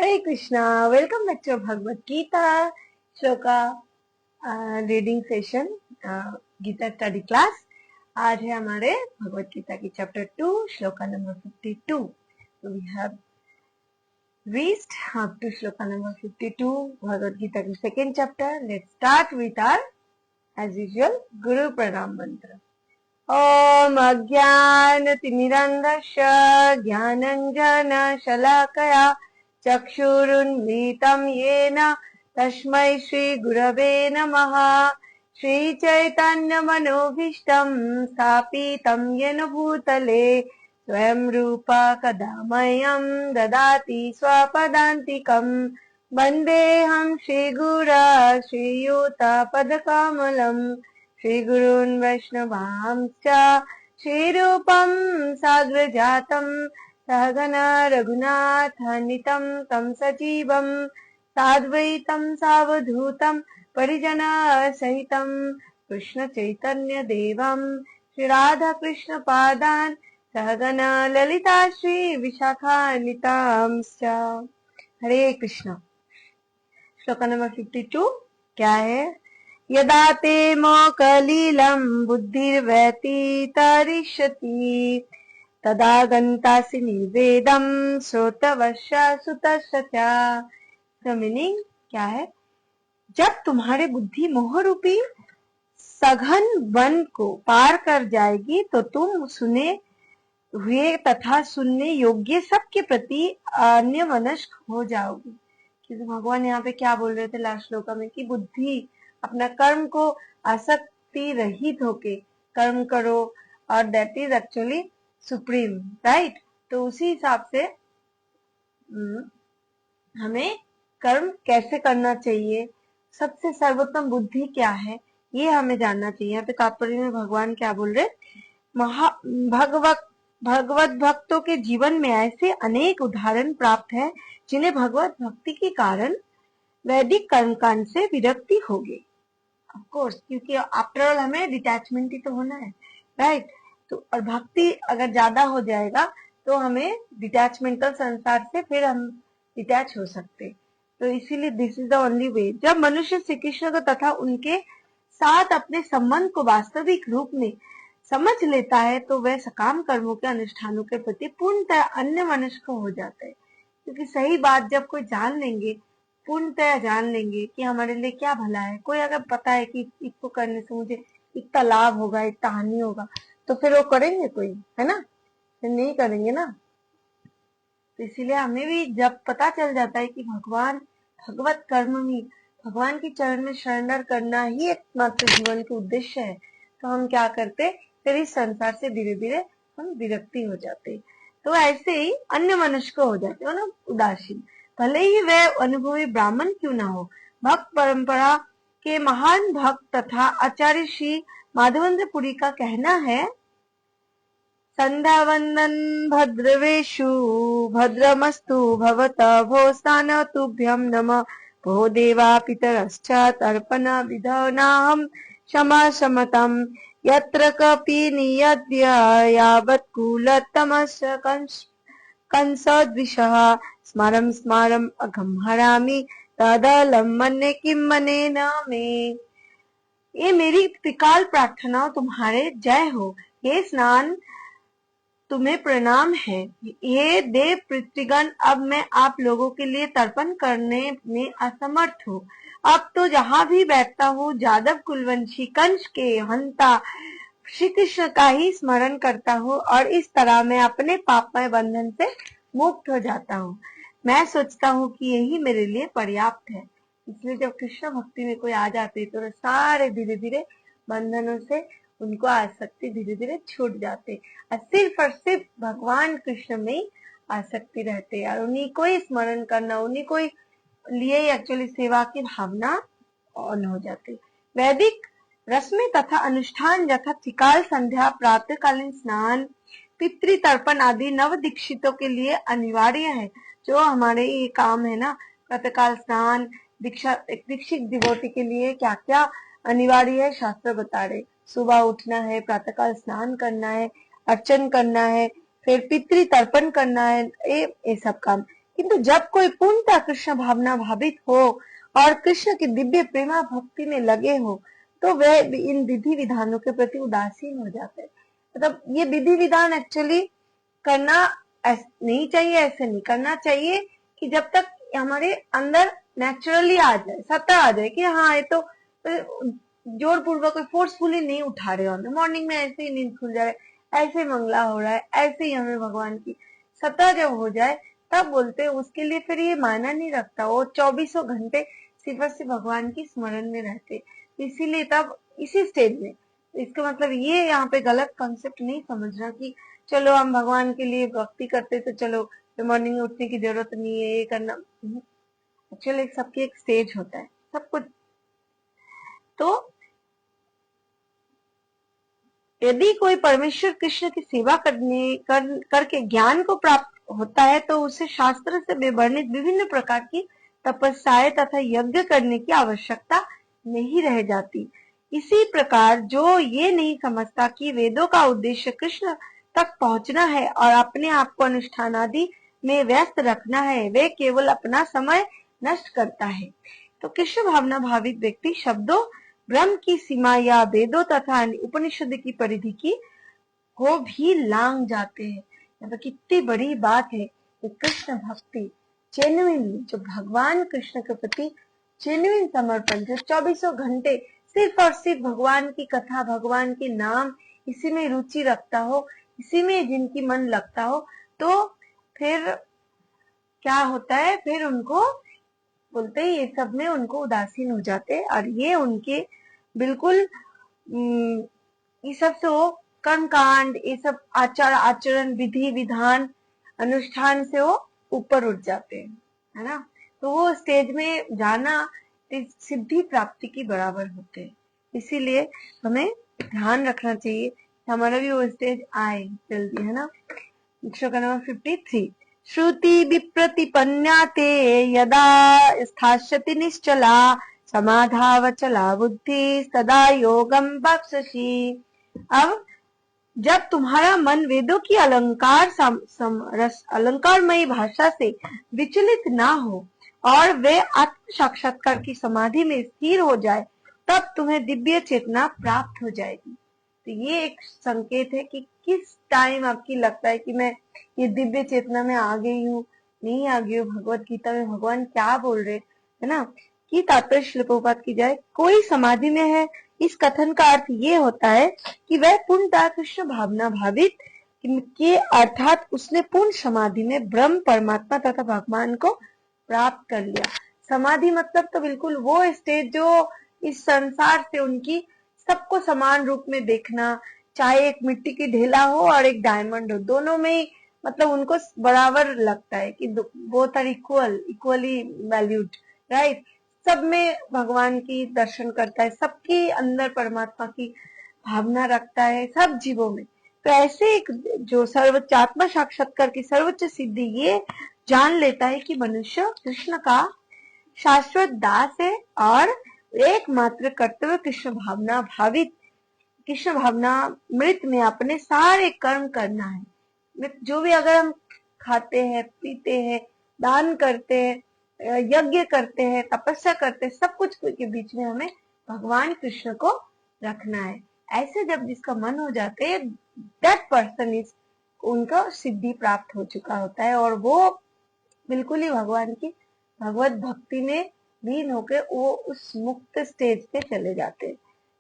Hare Krishna. Welcome back to Bhagavad Gita shloka reading session, Gita study class. आज है हमारे भगवत गीता की chapter 2 shloka number 52। We have reached up to shloka number 52 Bhagavad Gita की second chapter. Let's start with our as usual guru pranam मंत्र। ओम अज्ञानतिमिरन्धस्य ज्ञानञ्जन शलाकया चक्षुरुन्मीलितं येन तस्मै श्रीगुरवे नमः। श्रीचैतन्यमनोभीष्टं स्थापितं येन भूतले स्वयं रूपा कदा मह्यं ददाति स्वपदान्तिकम्। वन्देऽहं श्रीगुरा श्रीयुतपदकमलम् श्रीगुरून् वैष्णवांश्च श्रीरूपं साग्रजातं सहगना रघुनाथान्वितं तं सजीवं साद्वैतं सावधूतं परिजनसहितं कृष्णचैतन्यदेवं श्रीराधाकृष्णपादान् सहगना ललिता श्रीविशाखान्वितांश्च। हरे कृष्ण। श्लोक नंबर 52 क्या है? यदा ते मोकलीलं बुद्धिर्व्यतितरिष्यति तदा गन्तासि निर्वेदं श्रोतवश्य सुतस्य च। मीनिंग क्या है? जब तुम्हारी बुद्धि मोह रूपी सघन वन को पार कर जाएगी तो तुम सुने हुए तथा सुनने योग्य सबके प्रति अन्यमनस्क हो जाओगे। क्योंकि भगवान यहाँ पे क्या बोल रहे थे लास्ट श्लोक में कि बुद्धि अपना कर्म को आसक्ति रहित होके कर्म करो, और that is actually supreme, right. तो उसी हिसाब से हमें कर्म कैसे करना चाहिए, सबसे सर्वोत्तम बुद्धि क्या है, ये हमें जानना चाहिए। यहाँ पे तात्पर्य में भगवान क्या बोल रहे? भगवत भक्तों के जीवन में ऐसे अनेक उदाहरण प्राप्त है जिन्हें भगवत भक्ति के कारण वैदिक कर्मकांड से विरक्ति हो गई। ऑफ कोर्स, क्योंकि आफ्टर ऑल हमें डिटैचमेंट ही तो होना है, राइट। तो और भक्ति अगर ज्यादा हो जाएगा तो हमें डिटैचमेंटल संसार से फिर हम डिटैच हो सकते। तो इसीलिए this is the only way. जब मनुष्य श्री कृष्ण को तथा उनके साथ अपने संबंध को वास्तविक रूप में समझ लेता है तो वह सकाम कर्मों के अनुष्ठानों के प्रति पूर्णतः अन्य मनुष्य हो जाता है। क्योंकि सही बात जब कोई जान लेंगे, पूर्णतः जान लेंगे कि हमारे लिए क्या भला है, कोई अगर पता है कि इसको करने से मुझे इतना लाभ होगा इतना हानि होगा, तो फिर वो करेंगे कोई, है ना? फिर नहीं करेंगे ना। तो इसीलिए हमें भी जब पता चल जाता है कि भगवत कर्म में भगवान के चरण में सरेंडर करना ही एकमात्र जीवन के उद्देश्य है, तो हम क्या करते, फिर इस संसार से धीरे धीरे हम विरक्ति हो जाते। तो ऐसे ही अन्य मनुष्य हो जाते हो ना, उदासीन, भले ही वह अनुभवी ब्राह्मण क्यों ना हो। भक्त परंपरा के महान भक्त तथा आचार्य श्री माधवेंद्र पुरी का कहना है, संध्या वंदन भद्रवेशु भद्रमस्तु भवतः भो स्थान तुभ्यं नमः भो देवा पितरश्च तर्पण विधनाहं क्षमा समतम् यत्र कपि नियद्य यावत् कुलतमस्य कंसद्विषः स्मारं स्मारं अघं हरामि तदलं मन्ये किं मनेन मे। ये मेरी त्रिकाल प्रार्थना तुम्हारे जय हो। ये स्नान तुम्हें प्रणाम है। ये देव पितृगण, अब मैं आप लोगों के लिए तर्पण करने में असमर्थ हूँ। अब तो जहाँ भी बैठता हूँ जादव कुलवंशी कंस के हंता श्री कृष्ण का ही स्मरण करता हूँ, और इस तरह मैं अपने पापमय बंधन से मुक्त हो जाता हूँ। मैं सोचता हूँ कि यही मेरे लिए पर्याप्त है। इसलिए जब कृष्ण भक्ति में कोई आ जाते तो सारे धीरे धीरे बंधनों से उनको आसक्ति धीरे धीरे छूट जाते, और सिर्फ भगवान कृष्ण में आसक्ति रहते, और उन्हीं को ही स्मरण करना, उन्हीं को लिए एक्चुअली सेवा की भावना ऑन हो जाती। वैदिक रस्में तथा अनुष्ठान यथा त्रिकाल संध्या, प्रातःकालीन स्नान, पितृ तर्पण आदि नव दीक्षितों के लिए अनिवार्य है। जो हमारे ये काम है ना, प्रातःकाल स्नान, एक दीक्षित डिवोटी के लिए क्या क्या अनिवार्य है शास्त्र बता रहे। सुबह उठना है, प्रातःकाल स्नान करना है, अर्चन करना है, फिर पितृ तर्पण करना है, ये सब काम। किंतु जब कोई पूर्णतः कृष्ण भावना भावित हो और कृष्ण की दिव्य प्रेमा भक्ति में लगे हो तो वह इन विधि विधानों के प्रति उदासीन हो जाते हैं। मतलब ये विधि विधान एक्चुअली करना नहीं चाहिए, ऐसे नहीं करना चाहिए कि जब तक हमारे अंदर नेचुरली आ जाए, सत्ता आ जाए कि हाँ ये तो जोर पूर्वक फोर्सफुली नहीं उठा रहे होंगे, मॉर्निंग में ऐसे ही नींद खुल जाए, ऐसे मंगला हो रहा है, ऐसे ही हमें भगवान की सत्ता जब हो जाए तब बोलते हैं। उसके लिए फिर ये मायना नहीं रखता, वो 24 घंटे सिर्फ और सिर्फ भगवान की स्मरण में रहते, इसीलिए तब इसी स्टेज में। इसका मतलब ये यहाँ पे गलत कॉन्सेप्ट नहीं समझना कि चलो हम भगवान के लिए भक्ति करते तो चलो मॉर्निंग में उठने की जरूरत नहीं है, ये करना। एक्चुअली सबकी एक स्टेज होता है सब कुछ। तो यदि कोई परमेश्वर कृष्ण की सेवा करके ज्ञान को प्राप्त होता है तो उसे शास्त्र से विवर्णित विभिन्न प्रकार की तपस्याएं तथा यज्ञ करने की आवश्यकता नहीं रह जाती। इसी प्रकार जो ये नहीं समझता कि वेदों का उद्देश्य कृष्ण तक पहुंचना है और अपने आप को अनुष्ठान आदि में व्यस्त रखना है, वे केवल अपना समय नष्ट करता है। तो कृष्ण भावना भावित व्यक्ति शब्दों ब्रह्म की सीमा या वेदों तथा उपनिषद की परिधि की को भी लांग जाते हैं। तो कितनी बड़ी बात है कि कृष्ण भक्ति जेन्युइनली, जो भगवान कृष्ण के प्रति जेन्युइन समर्पण, जो 24 घंटे सिर्फ और सिर्फ भगवान की कथा, भगवान के नाम, इसी में रुचि रखता हो, इसी में जिनकी मन लगता हो, तो फिर क्या होता है, फिर उनको बोलते हैं ये सब में उनको उदासीन हो जाते हैं और ये उनके बिल्कुल ये सब से वो कर्म कांड, ये सब आचार आचरण, विधि विधान, अनुष्ठान से वो ऊपर उठ जाते हैं, है ना। तो वो स्टेज में जाना सिद्धि प्राप्ति की बराबर होते हैं। इसीलिए हमें ध्यान रखना चाहिए हमारा भी वो स्टेज आए जल्दी, है ना। श्लोक नंबर 53। श्रुति विप्रतिपन्नाते यदा स्थास्यति निश्चला समाधावचला बुद्धि सदा योगम बक्षसि। अब जब तुम्हारा मन वेदों की अलंकारमयी भाषा से विचलित ना हो और वे आत्म साक्षात्कार की समाधि में स्थिर हो जाए तब तुम्हें दिव्य चेतना प्राप्त हो जाएगी। तो ये एक संकेत है कि किस टाइम आपकी लगता है कि मैं ये दिव्य चेतना में आ गई हूँ, नहीं आ गई हूँ, भगवत गीता में भगवान क्या बोल रहे, है ना। कि तात्पर्य श्री प्रभुपाद की जाए, कोई समाधि में है, इस कथन का अर्थ ये होता है कि वह पूर्णतः कृष्ण भावना भावित के अर्थात उसने पूर्ण समाधि में ब्रह्म परमात्मा तथा भगवान को प्राप्त कर लिया। समाधि मतलब तो बिल्कुल वो स्टेज जो इस संसार से उनकी सबको समान रूप में देखना, चाहे एक मिट्टी की ढेला हो और एक डायमंड हो, दोनों में ही मतलब उनको बराबर लगता है कि both are equally valued, right. सब में भगवान की दर्शन करता है, सबके अंदर परमात्मा की भावना रखता है, सब जीवों में। तो ऐसे एक जो सर्वोच्च आत्मा साक्षात्कार की सर्वोच्च सिद्धि ये जान लेता है कि मनुष्य कृष्ण का शाश्वत दास है और एकमात्र कर्तव्य कृष्ण भावना मृत में अपने सारे कर्म करना है। जो भी अगर हम खाते हैं, पीते हैं, दान करते हैं, यज्ञ करते हैं, तपस्या करते हैं, सब कुछ के बीच में हमें भगवान कृष्ण को रखना है। ऐसे जब जिसका मन हो जाते है दैट पर्सन इज, उनका सिद्धि प्राप्त हो चुका होता है और वो बिल्कुल ही भगवान की भगवत भक्ति में लीन होकर वो उस मुक्त स्टेज पे चले जाते हैं।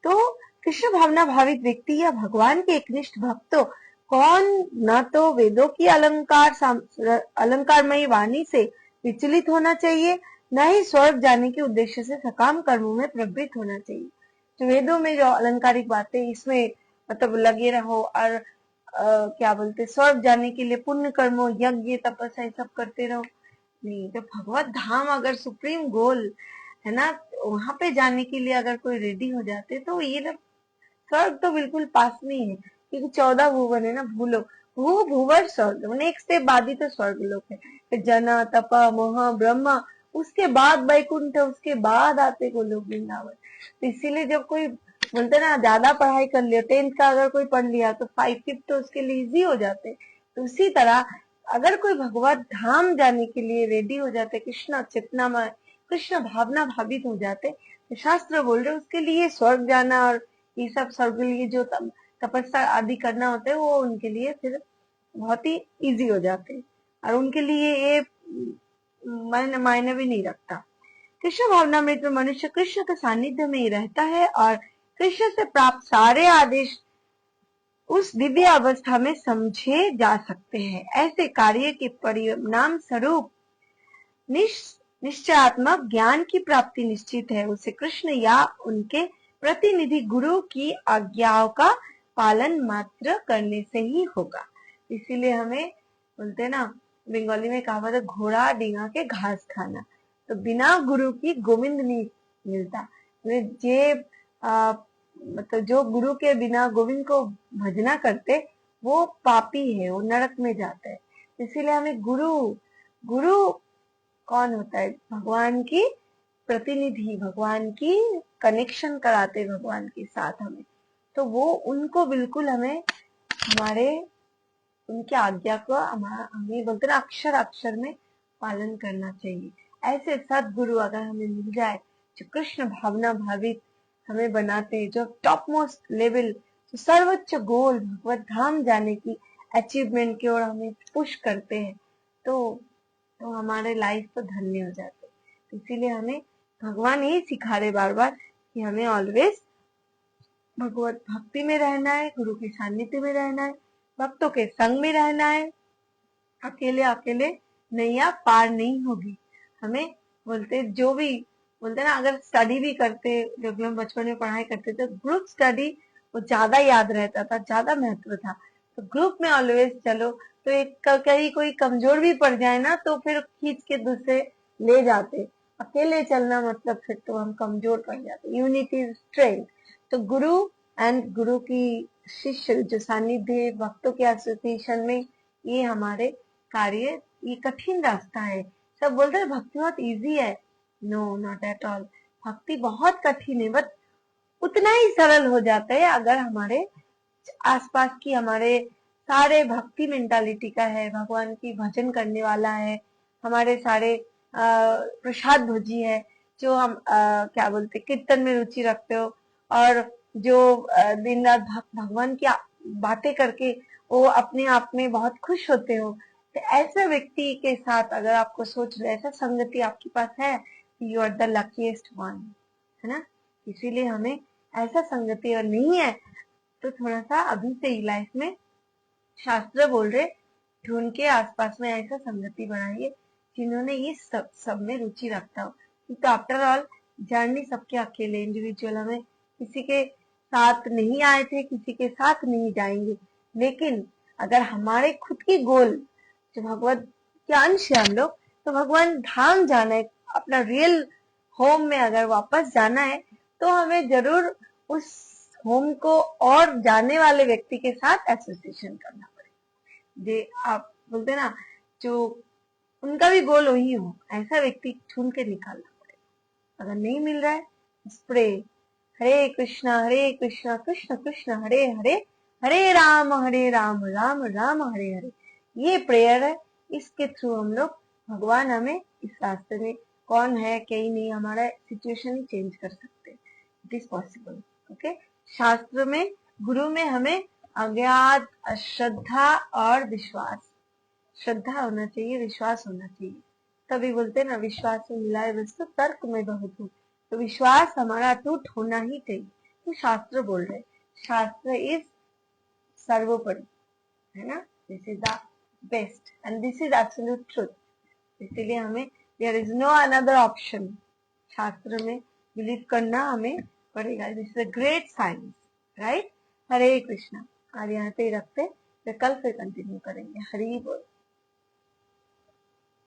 तो कृष्ण भावना भावित व्यक्ति या भगवान के एकनिष्ठ भक्त कौन न तो वेदों की अलंकारमयी वाणी से विचलित होना चाहिए, न ही स्वर्ग जाने के उद्देश्य से सकाम कर्मों में प्रवृत्त होना चाहिए। तो वेदों में जो अलंकारिक बातें इसमें मतलब लगे रहो और क्या बोलते स्वर्ग जाने के लिए पुण्य कर्मों, यज्ञ, तपस्या सब करते रहो, नहीं। जब भगवत धाम अगर सुप्रीम गोल है ना, वहां पे जाने के लिए अगर कोई रेडी हो जाते तो ये लोग स्वर्ग तो बिल्कुल पास में ही है, क्योंकि 14 भुवन है ना, भूलो वो भुवन स्वर्ग मैंने एक स्टेप बाद ही तो स्वर्ग लोक है। फिर जना तपा मोह ब्रह्मा, उसके बाद वैकुंठ, उसके बाद आते को लोग वृंदावन। तो इसीलिए जब कोई बोलते ना ज्यादा पढ़ाई कर लिया, 10th का अगर कोई पढ़ लिया तो 5 5 तो उसके लिए इजी हो जाते। तो उसी तरह अगर कोई भगवत धाम जाने के लिए रेडी हो जाते, कृष्ण चेतना में, कृष्ण भावना भावित हो जाते, तो शास्त्र बोल रहे उसके लिए स्वर्ग जाना और ये सब स्वर्ग के लिए जो तपस्या आदि करना होता है वो उनके लिए फिर बहुत ही इजी हो जाते और उनके लिए ये मायने भी नहीं रखता। कृष्ण भावनामृत में मनुष्य कृष्ण के सानिध्य में ही रहता है और कृष्ण से प्राप्त सारे आदेश उस दिव्य अवस्था में समझे जा सकते हैं। ऐसे कार्य के परिणाम स्वरूप निश्चयात्मक ज्ञान की प्राप्ति निश्चित है। उसे कृष्ण या उनके प्रतिनिधि गुरु की आज्ञाओं का पालन मात्र करने से ही होगा। इसीलिए हमें बोलते हैं ना, बंगाली में कहावत है, घोड़ा डिंगा के घास खाना। तो बिना गुरु की गोविंद नहीं मिलता। जे मतलब जो गुरु के बिना गोविंद को भजना करते वो पापी है, वो नरक में जाता है। इसीलिए हमें गुरु कौन होता है? भगवान की प्रतिनिधि, भगवान की कनेक्शन कराते भगवान के साथ हमें, तो वो उनको बिल्कुल हमें हमारे उनकी आज्ञा को हमें बोलते ना अक्षर अक्षर में पालन करना चाहिए। ऐसे सदगुरु अगर हमें मिल जाए जो कृष्ण भावना भावित हमें बनाते हैं, जो टॉप मोस्ट लेवल, जो सर्वोच्च गोल भगवत धाम जाने की अचीवमेंट की ओर हमें पुश करते हैं, तो हमारे लाइफ तो धन्य हो जाते। तो इसीलिए हमें भगवान यही सिखा रहे बार बार कि हमें ऑलवेज भगवत भक्ति में रहना है, गुरु के सानिध्य में रहना है, भक्तों के संग में रहना है। अकेले अकेले नैया पार नहीं होगी। हमें बोलते जो भी बोलते ना, अगर स्टडी भी करते, जब हम बचपन में पढ़ाई करते थे, ग्रुप स्टडी वो ज्यादा याद रहता था, ज्यादा महत्व था। तो ग्रुप में ऑलवेज चलो, तो एक कहीं कोई कमजोर भी पड़ जाए ना तो फिर खींच के दूसरे ले जाते। अकेले चलना मतलब फिर तो हम कमजोर पड़ जाते। Unity is strength. तो गुरु एंड गुरु की शिष्य जो सानिध्य भक्तों के एसोसिएशन में, ये हमारे कार्य, ये कठिन रास्ता है। सब बोलते हैं भक्ति बहुत इजी है। No, not at all. भक्ति बहुत कठिन है, बट उतना ही सरल हो जाता है अगर हमारे आसपास की हमारे सारे भक्ति मेंटालिटी का है, भगवान की भजन करने वाला है, हमारे सारे प्रसाद भोजी है, जो हम क्या बोलते कीर्तन में रुचि रखते हो और जो दिन रात भगवान की बातें करके वो अपने आप में बहुत खुश होते हो। तो ऐसे व्यक्ति के साथ अगर आपको सोच रहे, ऐसा संगति आपके पास है, you are the luckiest one, है ना। इसीलिए हमें ऐसा संगति और नहीं है तो थोड़ा सा अभी से ही लाइफ में शास्त्र बोल रहे ढूंढ के आसपास में ऐसा संगति बनाइए जिन्होंने ये सब में रुचि रखता हो। तो आफ्टर ऑल जर्नी सबके अकेले इंडिविजुअल, हमें किसी के साथ नहीं आए थे, किसी के साथ नहीं जाएंगे। लेकिन अगर हमारे खुद की गोल जो भगवत के अंश है हम लोग, तो भगवान धाम जाना है, अपना रियल होम में अगर वापस जाना है, तो हमें जरूर उस होम को और जाने वाले व्यक्ति के साथ एसोसिएशन करना पड़ेगा। जे आप बोलते ना, जो उनका भी गोल वही हो, ऐसा व्यक्ति चुन के निकालना पड़ेगा। अगर नहीं मिल रहा है, स्प्रे हरे कृष्णा कृष्ण कृष्ण हरे हरे, हरे राम राम राम हरे हरे, ये प्रेयर है। इसके थ्रू हम लोग भगवान हमें इस रास्ते में कौन है कहीं नहीं, हमारा सिचुएशन चेंज कर सकते हैं। It is possible. ओके। शास्त्र में गुरु में हमें अज्ञात, अश्रद्धा और विश्वास, श्रद्धा होना चाहिए, विश्वास होना चाहिए। तभी बोलते हैं ना, विश्वास में मिलाए वस्तु तर्क में बहुत हो। तो विश्वास हमारा अटूट होना ही चाहिए। तो शास्त्र बोल रहे, शास्त्र इज सर्वोपरि, है ना। This is the best and this is absolute truth. इसीलिए हमें there is no another option, शास्त्र में बिलीव करना हमें पड़ेगा। This is a great science, right. Hare Krishna. आज यहाँ पे ही रखते, फिर कल फिर कंटिन्यू करेंगे। हरि बोल।